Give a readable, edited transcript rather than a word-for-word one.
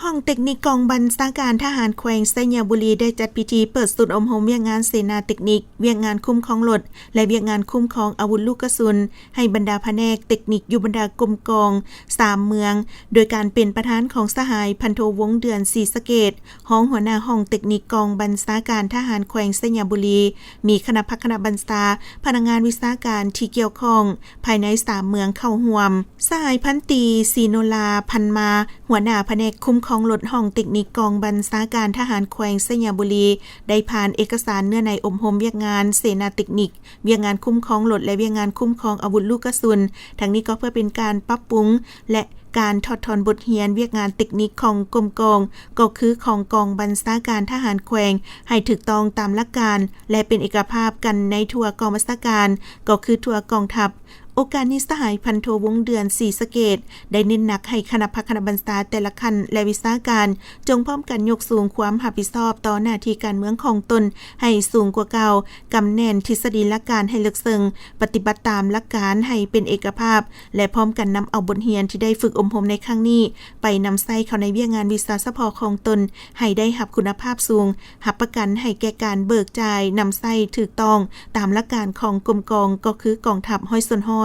ห้องเทคนิคกองบัญชาการทหารแขวงไชยบุรีได้จัดพิธีเปิดศูนย์อบรมเวียกงานเสนาเทคนิคเวียกงานคุ้มครองรถและเวียกงานคุ้มครองอาวุธลูกกระสุนให้บรรดาแผนกเทคนิคอยู่บรรดากรมกอง3เมืองโดยการเป็นประธานของสหายพันโทวงศ์เดือนศรีสะเกษห้องหัวหน้าห้องเทคนิคกองบัญชาการทหารแขวงไชยบุรีมีคณะพักคณะบัญชาพนักงานวิชาการที่เกี่ยวข้องภายใน3เมืองเข้าร่วมสหายพันตีศรีโนลาพันมาหัวหน้าแผนกคุ้มครองรถห้องเทคนิคกองบัญชาการทหารแขวงไชยบุรีได้ผ่านเอกสารเนื้อในอบรมเวียกงานเสนาเทคนิคเวียกงานคุ้มครองรถและเวียกงานคุ้มครองอาวุธลูกกระสุนทั้งนี้ก็เพื่อเป็นการปรับปรุงและการถอดถอนบทเรียนเวียกงานเทคนิคของกรมกองก็คือของกองบัญชาการทหารแขวงให้ถูกต้องตามหลักการและเป็นเอกภาพกันในทั่วกองบัญชาการก็คือทั่วกองทัพโอกาสนี้สหายพันโทวงศ์เดือนศรีสะเกษได้เน้นหนักให้คณะพักคณะบัญชาแต่ละขั้นและวิชาการจงพร้อมกันยกสูงความรับผิดชอบต่อหน้าที่การเมืองของตนให้สูงกว่าเก่ากำแน่นทฤษฎีหลักการให้ลึกซึ้งปฏิบัติตามหลักการให้เป็นเอกภาพและพร้อมกันนำเอาบทเรียนที่ได้ฝึกอบรมในครั้งนี้ไปนำใช้เข้าในเวียกงานวิชาเฉพาะของตนให้ได้รับคุณภาพสูงรับประกันให้แก่การเบิกจ่ายนำใช้ถูกต้องตามหลักการของกรมกองก็คือกองทัพห้อยส่วนห้อย